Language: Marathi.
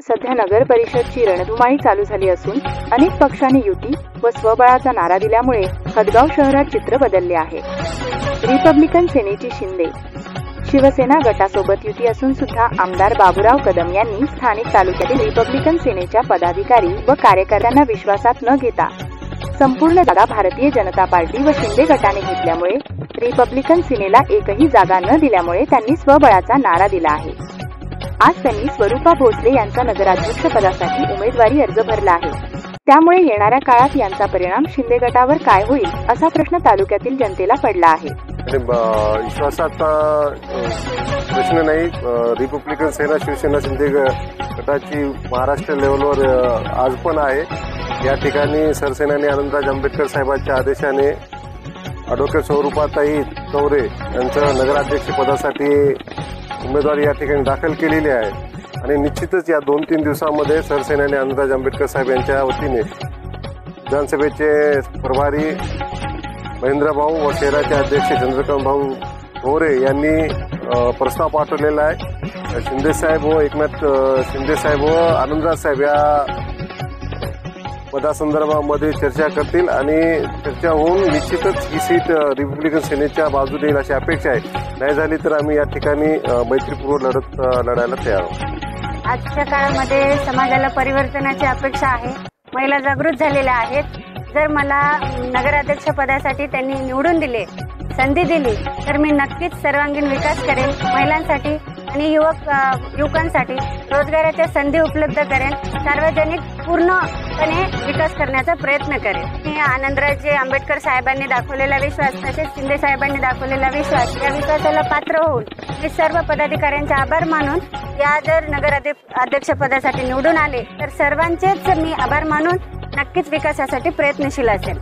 सध्या नगर परिषदची रणधुमाळी चालू झाली असून अनेक पक्षांनी युती व स्वबळाचा नारा दिल्यामुळे हदगाव शहरात चित्र बदलले आहे। रिपब्लिकन सेनेची शिंदे शिवसेना गटासोबत युती असून सुद्धा आमदार बाबूराव कदम यांनी स्थानिक तालुक्यातील रिपब्लिकन सेनेच्या पदाधिकारी व कार्यकर्त्यांना विश्वासात न घेता संपूर्ण जागा भारतीय जनता पार्टी व शिंदे गटाने घेतल्यामुळे रिपब्लिकन सेनेला एकही जागा न दिल्यामुळे त्यांनी स्वबळाचा नारा दिला आहे। आज त्यांनी स्वरूपा भोसले यांचा नगराध्यक्षपदासाठी उमेदवारी अर्ज भरला आहे। त्यामुळे येणाऱ्या काळात यांचा परिणाम शिंदे गटावर काय होईल असा प्रश्न तालुक्यातील जनतेला पडला आहे। विश्वासाचा प्रश्न नाही, रिपब्लिकन सेना शिवसेना शिंदे गटाची महाराष्ट्र लेवलवर आज पण आहे। या ठिकाणी सरसेनानी आनंदराज आंबेडकर साहेबांच्या आदेशाने ॲडव्होकेट स्वरूपाताई चौरे यांचं नगराध्यक्षपदासाठी उमेदवारी या ठिकाणी दाखल केलेली आहे आणि निश्चितच या 2-3 दिवसांमध्ये सरसेनानी आनंदराज आंबेडकर साहेब यांच्या वतीने विधानसभेचे प्रभारी महेंद्र भाऊ व शहराचे अध्यक्ष चंद्रकांत भाऊ मोरे यांनी प्रस्ताव पाठवलेला आहे। शिंदे साहेब व एकनाथ शिंदे साहेब व आनंदराज साहेब या पदासंदर्भामध्ये चर्चा करतील आणि चर्चा होऊन निश्चितच ही सीट रिपब्लिकन सेनेच्या बाजूने येईल अशी अपेक्षा आहे। नाही झाली तर आम्ही या ठिकाणी मैत्रीपूर्व लढत लढायला तयार आहोत। आजच्या काळामध्ये समाजाला परिवर्तनाची अपेक्षा आहे। महिला जागृत झालेल्या आहेत। जर मला नगराध्यक्ष पदासाठी त्यांनी निवडून दिले, संधी दिली तर मी नक्कीच सर्वांगीण विकास करेन। महिलांसाठी आणि युवकांसाठी रोजगाराच्या संधी उपलब्ध करेन। सार्वजनिक पूर्णपणे विकास करण्याचा प्रयत्न करेन। आनंदराज आंबेडकर साहेबांनी दाखवलेला विश्वास तसेच शिंदे साहेबांनी दाखवलेला विश्वास, या विश्वासाला पात्र होऊन मी सर्व पदाधिकाऱ्यांचे आभार मानून या जर नगराध्यक्ष पदासाठी निवडून आले तर सर्वांचेच मी आभार मानून नक्कीच विकासासाठी प्रयत्नशील असेल।